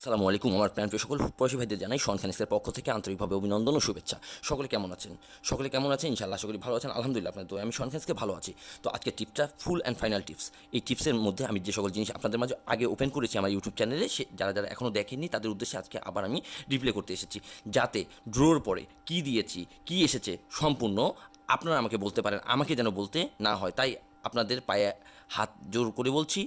আসসালামু আলাইকুম আমার প্রিয় সকল প্রবাসী ভাইদের জানাই শন খানিসের পক্ষ থেকে আন্তরিকভাবে অভিনন্দন ও শুভেচ্ছা। সকলে কেমন আছেন? ইনশাআল্লাহ আশা করি ভালো আছেন। আলহামদুলিল্লাহ আপনাদের দোয়ায় আমি শন খানিসকে ভালো আছি। তো আজকে টিপসটা ফুল অ্যান্ড ফাইনাল টিপস। এই টিপসের মধ্যে আমি যে সকল জিনিস আপনাদের মাঝে আগে ওপেন করেছি আমার ইউটিউব চ্যানেলে, যারা যারা এখনও দেখেননি তাদের উদ্দেশ্যে আজকে আবার আমি রিপ্লে করতে এসেছি, যাতে ড্রোর পরে কী দিয়েছি কী এসেছে সম্পূর্ণ আপনারা আমাকে বলতে পারেন, আমাকে যেন বলতে না হয়। তাই আপনাদের পায়ে হাত জোর করে বলছি,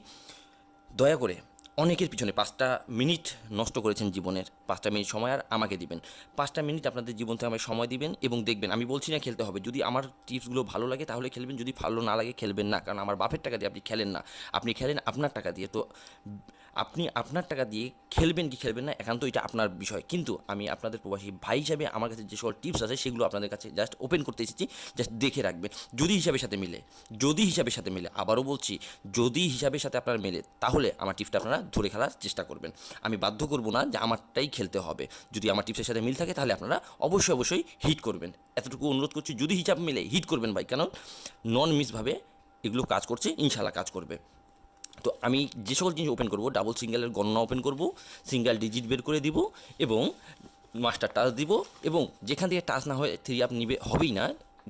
দয়া করে অনেকের পিছনে 5টা মিনিট নষ্ট করেছেন জীবনের, 5টা মিনিট সময় আর আমাকে দিবেন। 5টা মিনিট আপনাদের জীবন থেকে আমায় সময় দিবেন এবং দেখবেন, আমি বলছি না খেলতে হবে, যদি আমার টিপসগুলো ভালো লাগে তাহলে খেলবেন, যদি ভালো না লাগে খেলবেন না। কারণ আমার বাপের টাকা দিয়ে আপনি খেলেন না, আপনি খেলেন আপনার টাকা দিয়ে। তো আপনি আপনার টাকা দিয়ে খেলবেন কি খেলবেন না একান্ত এটা আপনার বিষয়। কিন্তু আমি আপনাদের প্রবাসী ভাই হিসাবে আমার কাছে যে সকল টিপস আছে সেগুলো আপনাদের কাছে জাস্ট ওপেন করতে এসেছি, জাস্ট দেখে রাখবেন। যদি হিসাবের সাথে মিলে, আবারও বলছি, যদি হিসাবের সাথে আপনার মেলে তাহলে আমার টিপসটা আপনারা ধরে খেলার চেষ্টা করবেন। আমি বাধ্য করব না যে আমারটাই খেলতে হবে। যদি আমার টিপসের সাথে মিল থাকে তাহলে আপনারা অবশ্যই হিট করবেন। এতটুকু অনুরোধ করছি, যদি হিসাব মিলে হিট করবেন ভাই, কারণ নন মিসভাবে এগুলো কাজ করছে, ইনশাল্লাহ কাজ করবে। তো আমি যে সকল জিনিস ওপেন করব, ডাবল সিঙ্গেলের গণনা ওপেন করব, সিঙ্গেল ডিজিট বের করে দিব এবং মাস্টার টাচ দিব, এবং যেখান থেকে টাচ না হয় 3 আপ নিবে হবেই না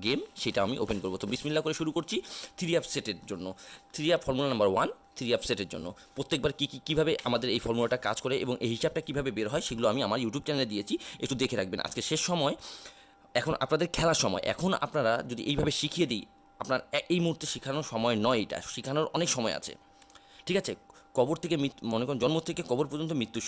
গেম, সেটা আমি ওপেন করব। তো বিসমিল্লাহ করে শুরু করছি 3 আপ সেটের জন্য। 3 আপ ফর্মুলা নাম্বার 1, 3 আপ সেটের জন্য প্রত্যেকবার কীভাবে আমাদের এই ফর্মুলাটা কাজ করে এবং এই হিসাবটা কীভাবে বের হয় সেগুলো আমি আমার ইউটিউব চ্যানেলে দিয়েছি, একটু দেখে রাখবেন। আজকে শেষ সময়, এখন আপনাদের খেলার সময়। এখন আপনারা যদি এইভাবে শিখিয়ে দিই, আপনার এই মুহূর্তে শেখানোর সময় নয়, এটা শেখানোর অনেক সময় আছে। ঠিক আছে, কবর থেকে মনে করেন জন্ম থেকে কবর পর্যন্ত মৃত্যু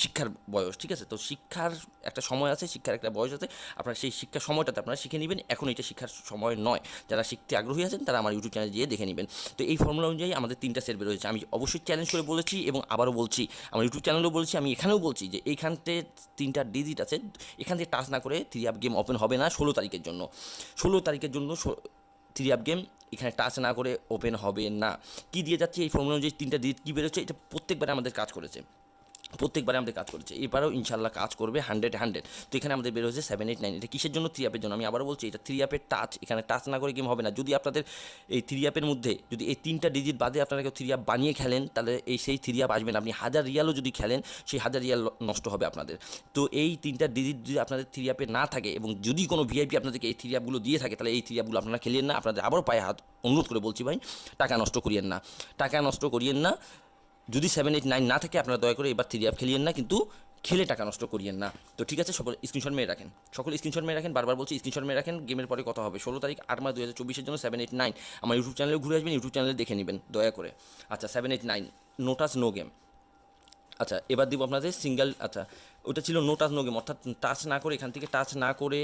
শিক্ষার বয়স। ঠিক আছে, তো শিক্ষার একটা সময় আছে, শিক্ষার একটা বয়স আছে। আপনারা সেই শিক্ষার সময়টাতে আপনারা শিখে নেবেন। এখন এটা শিক্ষার সময় নয়। যারা শিখতে আগ্রহী আছেন তারা আমার ইউটিউব চ্যানেলে গিয়ে দেখে নেবেন। তো এই ফর্মুলা অনুযায়ী আমাদের 3টা সেট বের হয়েছে। আমি অবশ্যই চ্যালেঞ্জ করে বলেছি এবং আবারও বলছি, আমার ইউটিউব চ্যানেলেও বলছি, আমি এখানেও বলছি যে এইখানতে 3টা ডিজিট আছে, এখান থেকে টাচ না করে 3 আপ গেম ওপেন হবে না 16 তারিখের জন্য। 3 আপ গেম এখানে টাচ না করে ওপেন হবে না। কি দিয়ে যাচ্ছে এই ফর্মুলা অনুযায়ী 3টা ডিজিট কী বেরোচ্ছে, এটা প্রত্যেকবারে আমাদের কাজ করেছে, এবারেও ইনশাল্লাহ কাজ করবে 100। তো এখানে আমাদের বের হয়েছে 7, 8, 9। এটা কিসের জন্য? 3 আপের জন্য। আমি আবারও বলছি, এটা 3 আপের টাচ, এখানে টাচ না করে গেম হবে না। যদি আপনাদের এই 3 আপের মধ্যে যদি এই 3টা ডিজিট বাদে আপনারা কেউ 3 আপ বানিয়ে খেলেন, তাহলে সেই 3 আপ আসবে না। আপনি 1000 রিয়ালও যদি খেলেন, সেই 1000 রিয়াল নষ্ট হবে আপনাদের। তো এই 3টা ডিজিট যদি আপনাদের 3 আপে না থাকে এবং যদি কোনো ভিআইপি আপনাদেরকে এই 3 আপগুলো দিয়ে থাকে, তাহলে এই 3 আপগুলো আপনারা খেলিয়েন না। আপনাদের আবারও পায়ে হাত অনুরোধ করে বলছি ভাই, টাকা নষ্ট করিয়েন না। যদি 7, 8, 9 না থাকে, আপনারা দয়া করে এবার 3 আপ খেলিয়েন না, কিন্তু খেলে টাকা নষ্ট করিয়েন না। তো ঠিক আছে, সকল স্ক্রিনশট মেরে রাখেন, বারবার বলছি স্ক্রিনশট মেরে রাখেন। গেমের পরে কথা হবে 16 তারিখ 8 মাস 2024 জন্য 7, 8, 9 আমার ইউটিউব চ্যানেলে ঘুরে আসবেন, ইউটিউব চ্যানেলে দেখে নেবেন দয়া করে। আচ্ছা, 7, 8, 9 নো টাচ নো গেম। আচ্ছা, এবার দিব আপনাদের সিঙ্গেল। আচ্ছা, ওটা ছিল নো টাচ নো গেম, অর্থাৎ টাচ না করে, এখান থেকে টাচ না করে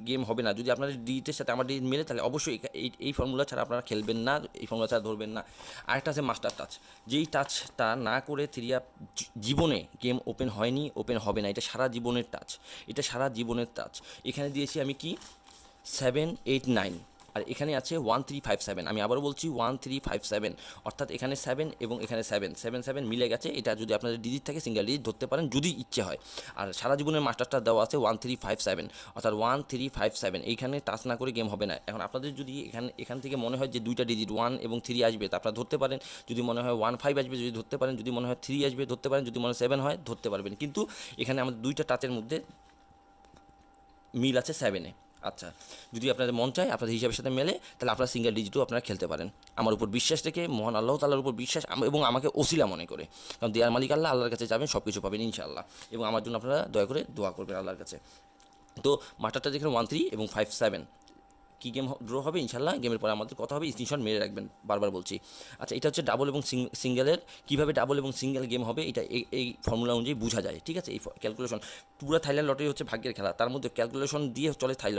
গেম হবে না। যদি আপনাদের ডিজিটের সাথে আমার ডিজিট মেলে, তাহলে অবশ্যই এই ফর্মুলা ছাড়া আপনারা খেলবেন না, এই ফর্মুলা ছাড়া ধরবেন না। আরেকটা আছে মাস্টার টাচ, যেই টাচটা না করে 3 আপ জীবনে গেম ওপেন হয়নি, ওপেন হবে না। এটা সারা জীবনের টাচ। এখানে দিয়েছি আমি কি 7, 8, 9, আর এখানে আছে 1, 3, 5, 7। আমি আবারও বলছি 1, 3, 5, 7, অর্থাৎ এখানে 7 এবং এখানে 7 মিলে গেছে। এটা যদি আপনাদের ডিজিট থাকে সিঙ্গেল ডিজিট ধরতে পারেন যদি ইচ্ছে হয়। আর সারা জীবনের মাস্টারটা দেওয়া আছে 1, 3, 5, 7, অর্থাৎ 1, 3, 5, 7। এইখানে টাচ না করে গেম হবে না। এখন আপনাদের যদি এখান থেকে মনে হয় যে 2টা ডিজিট 1 এবং 3 আসবে, তা আপনারা ধরতে পারেন। যদি মনে হয় 1, 5 আসবে, যদি ধরতে পারেন। যদি মনে হয় 3 আসবে, ধরতে পারেন। যদি মনে হয় 7 হয়, ধরতে পারবেন। কিন্তু এখানে আমাদের 2টা টাচের মধ্যে মিল আছে 7-এ। আচ্ছা, যদি আপনাদের মন চায়, আপনাদের হিসাবের সাথে মেলে, তাহলে আপনারা সিঙ্গেল ডিজিটও আপনারা খেলতে পারেন। আমার উপর বিশ্বাস রেখে, মহান আল্লাহ তাআলার উপর বিশ্বাস এবং আমাকে ওসিলা মনে করে, কারণ দেয়ার মালিক আল্লাহ, আল্লাহর কাছে যাবেন, সব কিছু পাবেন ইনশাআল্লাহ। এবং আমার জন্য আপনারা দয়া করে দোয়া করবেন আল্লাহর কাছে। তো মাস্টারটা যেখানে 1, 3 এবং 5, 7 কী গেম ড্র হবে ইনশাল্লাহ, গেমের পরে আমাদের কথা হবে। স্ক্রিনশট মেরে রাখবেন, বারবার বলছি। আচ্ছা, এটা হচ্ছে ডাবল এবং সিঙ্গেলের, কীভাবে ডাবল এবং সিঙ্গেল গেম হবে এটা এই ফর্মুলা অনুযায়ী বোঝা যায়। ঠিক আছে, এই ক্যালকুলেশন পুরো থাইল্যান্ড লটারি হচ্ছে ভাগ্যের খেলা, তার মধ্যে ক্যালকুলেশন দিয়ে চলে থাই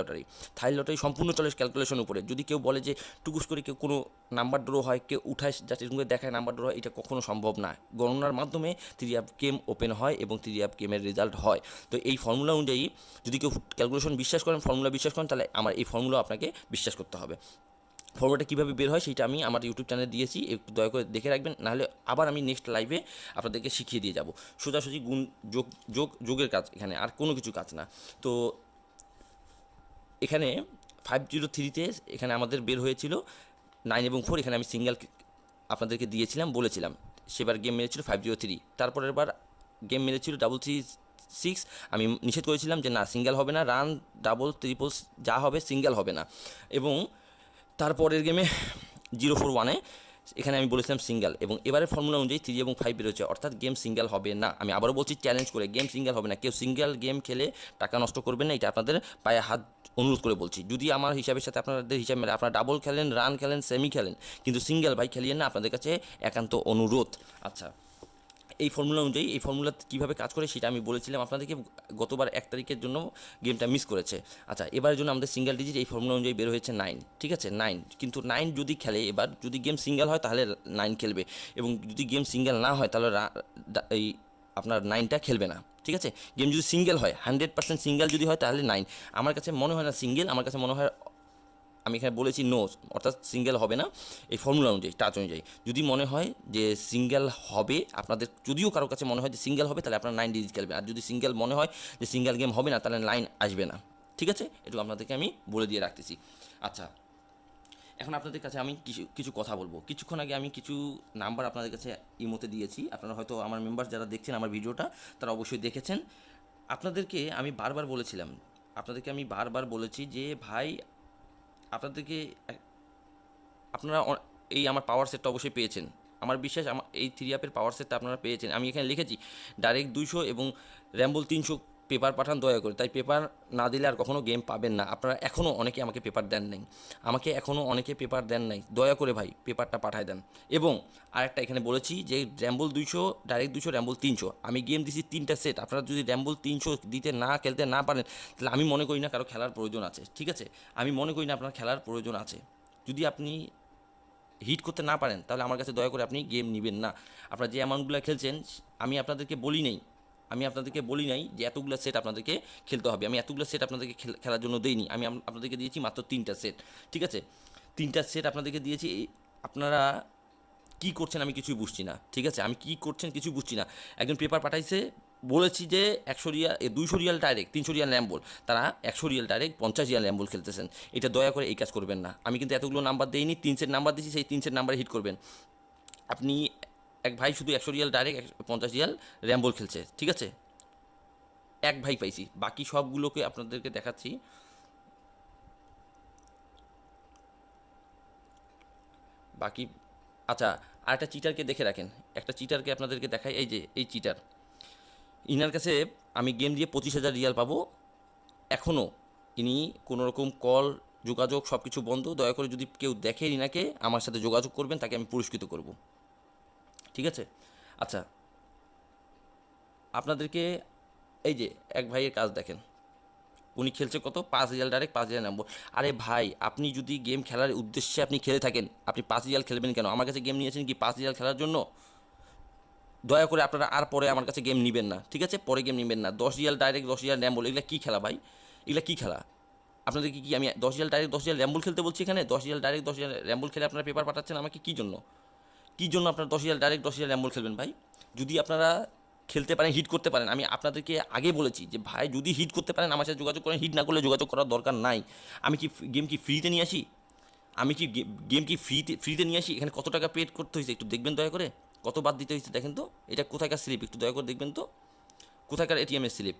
লটারি সম্পূর্ণ চলে ক্যালকুলেশন উপরে। যদি কেউ বলে যে টুকুস করে কেউ কোনো নাম্বার ড্র হয়, কেউ উঠায় যাচ্ছে দেখায় নাম্বার ড্র হয়, এটা কখনো সম্ভব না। গণনার মাধ্যমে 3 আপ গেম ওপেন হয় এবং 3 আপ গেমের রেজাল্ট হয়। তো এই ফর্মুলা অনুযায়ী যদি কেউ ক্যালকুলেশন বিশ্বাস করেন, ফর্মুলা বিশ্বাস করেন, তাহলে আমার এই ফর্মুলা আপনাকে বিশ্বাস করতে হবে। ফর্মুলাটা কীভাবে বের হয় সেটা আমি আমার ইউটিউব চ্যানেলে দিয়েছি, একটু দয়া করে দেখে রাখবেন। নাহলে আবার আমি নেক্সট লাইভে আপনাদেরকে শিখিয়ে দিয়ে যাব। সোজাসুজি গুণ যোগের কাজ, এখানে আর কোনো কিছু কাজ না। তো এখানে 503-তে এখানে আমাদের বের হয়েছিল 9 এবং 4। এখানে আমি সিঙ্গেল আপনাদেরকে দিয়েছিলাম, বলেছিলাম, সেবার গেম মেরেছিল 503। তারপরের বার গেম মেরেছিল 336, আমি নিষেধ করেছিলাম যে না সিঙ্গেল হবে না, রান ডাবল ট্রিপল যা হবে সিঙ্গেল হবে না। এবং তারপরের গেমে 041-এ এখানে আমি বলেছিলাম সিঙ্গেল, এবং এবারের ফর্মুলা অনুযায়ী 3 এবং 5 বেরোচ্ছে, অর্থাৎ গেম সিঙ্গেল হবে না। আমি আবারও বলছি চ্যালেঞ্জ করে, গেম সিঙ্গেল হবে না। কেউ সিঙ্গেল গেম খেলে টাকা নষ্ট করবেন না, এটা আপনাদের পায়ে হাত অনুরোধ করে বলছি। যদি আমার হিসাবের সাথে আপনাদের হিসাব মেলে, আপনারা ডাবল খেলেন, রান খেলেন, সেমি খেলেন, কিন্তু সিঙ্গেল ভাই খেলিয়েন না, আপনাদের কাছে একান্ত অনুরোধ। আচ্ছা, এই ফর্মুলা অনুযায়ী, এই ফর্মুলা কীভাবে কাজ করে সেটা আমি বলেছিলাম আপনাদেরকে, গতবার 1 তারিখের জন্য গেমটা মিস করেছে। আচ্ছা, এবারের জন্য আমাদের সিঙ্গেল ডিজিট এই ফর্মুলা অনুযায়ী বের হয়েছে 9, ঠিক আছে 9, কিন্তু 9 যদি খেলে, এবার যদি গেম সিঙ্গেল হয় তাহলে 9 খেলবে, এবং যদি গেম সিঙ্গেল না হয় তাহলে এই আপনার 9টা খেলবে না, ঠিক আছে। গেম যদি সিঙ্গেল হয়, 100% সিঙ্গেল যদি হয় তাহলে 9। আমার কাছে মনে হয় না সিঙ্গেল, আমার কাছে মনে হয়, আমি এখানে বলেছি নো, অর্থাৎ সিঙ্গেল হবে না এই ফর্মুলা অনুযায়ী, টাচ অনুযায়ী। যদি মনে হয় যে সিঙ্গেল হবে, আপনাদের যদিও কারোর কাছে মনে হয় যে সিঙ্গেল হবে, তাহলে আপনার 9 ডিজিট খেলবে, আর যদি সিঙ্গেল মনে হয় যে সিঙ্গেল গেম হবে না, তাহলে 9 আসবে না, ঠিক আছে। এটুকু আপনাদেরকে আমি বলে দিয়ে রাখতেছি। আচ্ছা, এখন আপনাদের কাছে আমি কিছু কিছু কথা বলবো। কিছুক্ষণ আগে আমি কিছু নাম্বার আপনাদের কাছে ইমোতে দিয়েছি, আপনারা হয়তো আমার মেম্বার যারা দেখছেন আমার ভিডিওটা, তারা অবশ্যই দেখেছেন। আপনাদেরকে আমি বারবার বলেছিলাম, আপনাদেরকে আমি বারবার বলেছি যে ভাই, আপনাদেরকে আপনারা এই আমার পাওয়ার সেটটা অবশ্যই পেয়েছেন। আমার বিশ্বাস আমার এই 3 অ্যাপের পাওয়ার সেটটা আপনারা পেয়েছেন। আমি এখানে লিখেছি ডাইরেক্ট 200 এবং র্যাম্বল 300 পেপার পাঠান দয়া করে। তাই পেপার না দিলে আর কখনও গেম পাবেন না। আপনারা এখনও অনেকে আমাকে পেপার দেন নাই, আমাকে এখনও অনেকে পেপার দেন নাই, দয়া করে ভাই পেপারটা পাঠায় দেন। এবং আরেকটা এখানে বলেছি যে র্যাম্বল 200, ডাইরেক্ট 200, র্যাম্বল 300, আমি গেম দিছি 3টা সেট। আপনারা যদি র্যাম্বল 300 দিতে না, খেলতে না পারেন, তাহলে আমি মনে করি না কারো খেলার প্রয়োজন আছে, ঠিক আছে। আমি মনে করি না আপনার খেলার প্রয়োজন আছে। যদি আপনি হিট করতে না পারেন, তাহলে আমার কাছে দয়া করে আপনি গেম নেবেন না। আপনারা যে অ্যামাউন্টগুলো খেলছেন, আমি আপনাদেরকে বলি নাই যে এতগুলো সেট আপনাদেরকে খেলতে হবে। আমি এতগুলো সেট আপনাদেরকে খেলার জন্য দিইনি। আমি আপনাদেরকে দিয়েছি মাত্র 3টা সেট, ঠিক আছে। 3টা সেট আপনাদেরকে দিয়েছি। আপনারা কী করছেন আমি কিছুই বুঝছি না, ঠিক আছে। আমি কী করছেন কিছুই বুঝছি না। একজন পেপার পাঠাইছে, বলেছি যে 100 Real, 200 Real direct, 300 Real Rumble, তারা 100 রিয়াল ডাইরেক্ট 50 রিয়াল র্যাম্বল খেলতেছেন। এটা দয়া করে এই কাজ করবেন না। আমি কিন্তু এতগুলো নাম্বার দেইনি, 3 সেট নাম্বার দিয়েছি, সেই 3 সেট নাম্বারে হিট করবেন। আপনি এক ভাই শুধু 100 রিয়াল ডাইরেক্ট, 50 রিয়াল র্যাম্বল খেলছে, ঠিক আছে। এক ভাই পাইছি, বাকি সবগুলোকে আপনাদেরকে দেখাচ্ছি। বাকি, আচ্ছা, আরেকটা চিটারকে দেখে রাখেন, একটা চিটারকে আপনাদেরকে দেখাই। এই যে এই চিটার, ইনার কাছে আমি গেম দিয়ে 25,000 রিয়াল পাবো। এখনও ইনি কোনো রকম কল, যোগাযোগ সব কিছু বন্ধ। দয়া করে যদি কেউ দেখে ইনাকে, আমার সাথে যোগাযোগ করবেন, তাকে আমি পুরস্কৃত করব, ঠিক আছে। আচ্ছা, আপনাদেরকে এই যে এক ভাইয়ের কাজ দেখেন, উনি খেলছে কত, 5 রিয়াল ডাইরেক্ট, 5 রিয়াল নামবো। আরে ভাই, আপনি যদি গেম খেলার উদ্দেশ্যে আপনি খেলে থাকেন, আপনি 5 রিয়াল খেলবেন কেন? আমার কাছে গেম নিয়েছেন কি 5 রিয়াল খেলার জন্য? দয়া করে আপনারা আর পরে আমার কাছে গেম নেবেন না, ঠিক আছে। পরে গেম নেবেন না। 10 রিয়াল ডাইরেক্ট, 10 রিয়াল র্যাম্বল, এগুলো কী খেলা ভাই? এগুলো কী খেলা? আপনাদেরকে কি আমি 10 রিয়াল ডাইরেক্ট, 10 রিয়াল র্যাম্বল খেলতে বলছি এখানে? 10 রিয়াল ডাইরেক্ট, 10 রিয়াল র্যাম্বল খেলে আপনারা পেপার পাঠাচ্ছেন আমাকে কী জন্য? কী জন্য আপনারা 10 রিয়াল ডাইরেক্ট, 10 রিয়াল র্যাম্বল খেলবেন ভাই? যদি আপনারা খেলতে পারেন, হিট করতে পারেন, আমি আপনাদেরকে আগে বলেছি যে ভাই যদি হিট করতে পারেন আমার সাথে যোগাযোগ করেন, হিট না করলে যোগাযোগ করার দরকার নাই। আমি কি গেম কি ফ্রিতে নিয়ে আসি? আমি কি গেম কি ফ্রিতে নিয়ে আসি? এখানে কত টাকা পেড করতে হয়েছে একটু দেখবেন দয়া করে, কত বাদ দিতে হয়েছে দেখেন তো। এটা কোথাকার স্লিপ একটু দয়া করে দেখবেন তো, কোথাকার এটিএমের স্লিপ,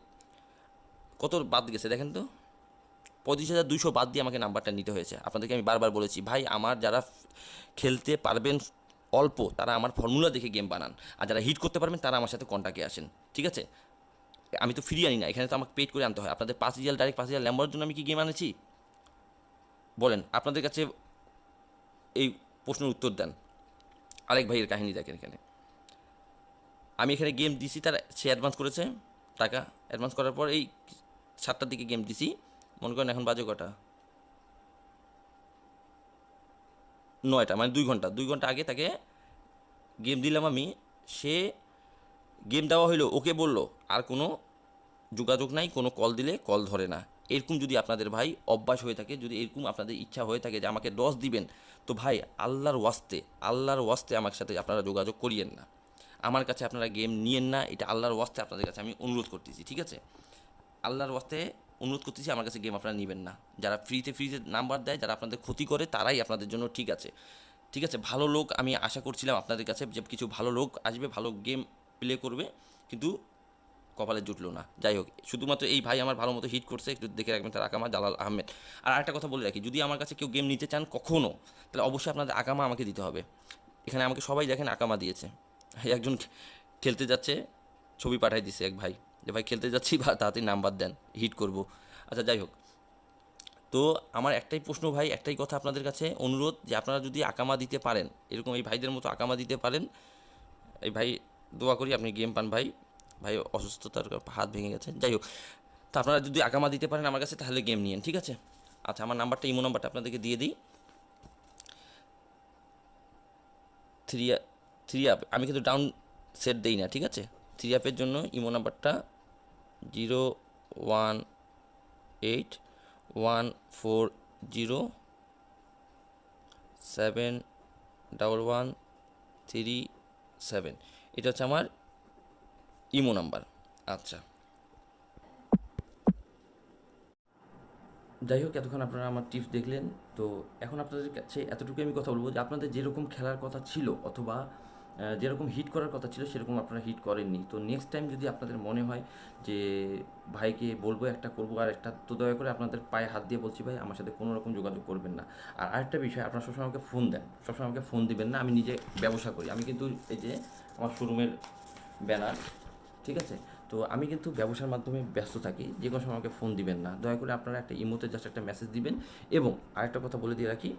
কত বাদ গেছে দেখেন তো। 25,200 বাদ দিয়ে আমাকে নাম্বারটা নিতে হয়েছে। আপনাদেরকে আমি বারবার বলেছি ভাই, আমার যারা খেলতে পারবেন অল্প, তারা আমার ফর্মুলা দেখে গেম বানান, আর যারা হিট করতে পারবেন তারা আমার সাথে কন্ট্যাক্টে আসেন, ঠিক আছে। আমি তো ফ্রি আনি না, এখানে তো আমাকে পেড করে আনতে হয়। আপনাদের 5 রিয়াল ডাইরেক্ট, 5 রিয়াল ল্যাম্বরের জন্য আমি কি গেম আনেছি বলেন? আপনাদের কাছে এই প্রশ্নের উত্তর দেন। আরেক ভাইয়ের কাহিনী দেখেন এখানে, আমি এখানে গেম দিছি, তার সে অ্যাডভান্স করেছে টাকা, অ্যাডভান্স করার পর এই 7টার দিকে গেম দিছি, মনে করেন এখন বাজে কটা, 9টা, মানে 2 ঘন্টা আগে তাকে গেম দিলাম আমি। সে গেম দেওয়া হইলো, ওকে বললো আর কোনো যোগাযোগ নাই, কোনো কল দিলে কল ধরে না। এরকম যদি আপনাদের ভাই অভ্যাস হয়ে থাকে, যদি এরকম আপনাদের ইচ্ছা হয়ে থাকে যে আমাকে 10 দিবেন, তো ভাই আল্লাহর ওয়াস্তে আমার সাথে আপনারা যোগাযোগ করিয়েন না, আমার কাছে আপনারা গেম নিয়েন না। এটা আল্লাহর ওয়াস্তে আপনাদের কাছে আমি অনুরোধ করতেছি, ঠিক আছে। আল্লাহর ওয়াস্তে অনুরোধ করতেছি, আমার কাছে গেম আপনারা নেবেন না। যারা ফ্রিতে নাম্বার দেয়, যারা আপনাদের ক্ষতি করে, তারাই আপনাদের জন্য ঠিক আছে, ঠিক আছে। ভালো লোক আমি আশা করছিলাম আপনাদের কাছে যে কিছু ভালো লোক আসবে, ভালো গেম প্লে করবে, কিন্তু কপালে জুটলো না। যাই হোক, শুধুমাত্র এই ভাই আমার ভালো মতো হিট করছে, একটু দেখে রাখবেন তার আকামা জালাল আহমেদ। আর আরেকটা কথা বলে রাখি, যদি আমার কাছে কেউ গেম নিতে চান কখনও, তাহলে অবশ্যই আপনাদের আকামা আমাকে দিতে হবে। এখানে আমাকে সবাই দেখেন আকামা দিয়েছে। একজন খেলতে যাচ্ছে, ছবি পাঠাই দিছে এক ভাই, যে ভাই খেলতে যাচ্ছি বা তাড়াতাড়ি নাম্বার দেন, হিট করব। আচ্ছা যাই হোক, তো আমার একটাই প্রশ্ন ভাই, একটাই কথা আপনাদের কাছে অনুরোধ, যে আপনারা যদি আকামা দিতে পারেন, এরকম এই ভাইদের মতো আকামা দিতে পারেন, এই ভাই দোয়া করি আপনি গেম পান ভাই। ভাই অসুস্থতার হাত ভেঙে গেছে। যাই হোক, তো আপনারা যদি আকামা দিতে পারেন আমার কাছে, তাহলে গেম নিয়েন, ঠিক আছে? আচ্ছা, আমার নাম্বারটা, ইমো নাম্বারটা আপনাদেরকে দিয়ে দিই। থ্রি থ্রি অ্যাপ আমি কিন্তু ডাউন সেট দিই না, ঠিক আছে? থ্রি অ্যাপের জন্য ইমো নাম্বারটা 01814071137। এটা হচ্ছে আমার ইমো নাম্বার। আচ্ছা, যাই হোক, এতক্ষণ আপনারা আমার টিপস দেখলেন। তো এখন আপনাদের কাছে এতটুকু আমি কথা বলবো, যে আপনাদের যেরকম খেলার কথা ছিল, অথবা যেরকম হিট করার কথা ছিল, সেরকম আপনারা হিট করেননি। তো নেক্সট টাইম যদি আপনাদের মনে হয় যে ভাইকে বলবো একটা করবো আর একটা, তো দয়া করে আপনাদের পায়ে হাত দিয়ে বলছি ভাই, আমার সাথে কোনো রকম যোগাযোগ করবেন না। আর আরেকটা বিষয়, আপনারা সবসময় আমাকে ফোন দেন, সবসময় আমাকে ফোন দিবেন না। আমি নিজে ব্যবসা করি, আমি কিন্তু এই যে আমার শোরুমের ব্যানার, ঠিক আছে? তো আমি কিন্তু ব্যবসার মাধ্যমে ব্যস্ত থাকি, যে কোনো সময় আমাকে ফোন দিবেন না। দয়া করে আপনারা একটা ইমোতে জাস্ট একটা মেসেজ দিবেন। এবং আরেকটা কথা বলে দিয়ে রাখি,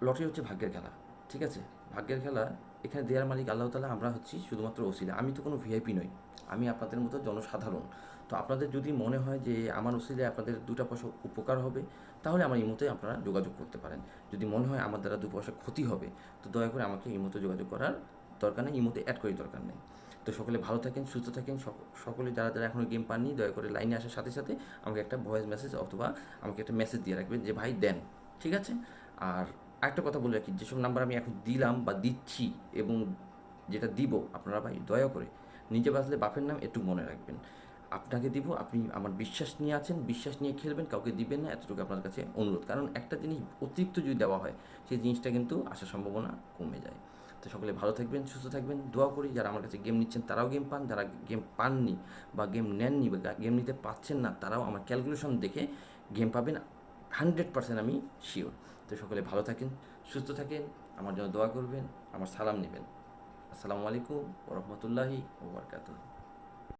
লটারি হচ্ছে ভাগ্যের খেলা, ঠিক আছে? ভাগ্যের খেলা, এখানে দেয়ার মালিক আল্লাহ তাআলা, আমরা হচ্ছি শুধুমাত্র ওসিলা। আমি তো কোনো ভিআইপি নই, আমি আপনাদের মতো জনসাধারণ। তো আপনাদের যদি মনে হয় যে আমার ওসিলায় আপনাদের দুটা পয়সা উপকার হবে, তাহলে আমার ইমোতে আপনারা যোগাযোগ করতে পারেন। যদি মনে হয় আমার দ্বারা দু পয়সা ক্ষতি হবে, তো দয়া করে আমাকে ইমোতে যোগাযোগ করার দরকার নেই, ইমোতে অ্যাড করার দরকার নেই। তো সকলে ভালো থাকেন, সুস্থ থাকেন। সকলে যারা যারা এখনও গেম পাননি, দয়া করে লাইনে আসার সাথে সাথে আমাকে একটা ভয়েস মেসেজ অথবা আমাকে একটা মেসেজ দিয়ে রাখবেন যে ভাই দেন, ঠিক আছে? আর আরেকটা কথা বলে রাখি, যেসব নাম্বার আমি এখন দিলাম বা দিচ্ছি, এবং যেটা দিব, আপনারা ভাই দয়া করে নিজে বাঁচলে বাপের নাম একটু মনে রাখবেন। আপনাকে দিব, আপনি আমার বিশ্বাস নিয়ে আছেন, বিশ্বাস নিয়ে খেলবেন, কাউকে দিবেন না, এতটুকু আপনার কাছে অনুরোধ। কারণ একটা জিনিস অতিরিক্ত যদি দেওয়া হয়, সেই জিনিসটা কিন্তু আসার সম্ভাবনা কমে যায়। তো সকলে ভালো থাকবেন, সুস্থ থাকবেন। দোয়া করি যারা আমার কাছে গেম নিচ্ছেন তারাও গেম পান, যারা গেম পাননি বা গেম নেননি বা গেম নিতে পাচ্ছেন না, তারাও আমার ক্যালকুলেশন দেখে গেম পাবেন, 100% আমি শিওর। তো সকলে ভালো থাকেন, সুস্থ থাকেন, আমার জন্য দোয়া করবেন, আমার সালাম নেবেন। আসসালামু আলাইকুম ওয়া রাহমাতুল্লাহি ওয়া বারাকাতুহু।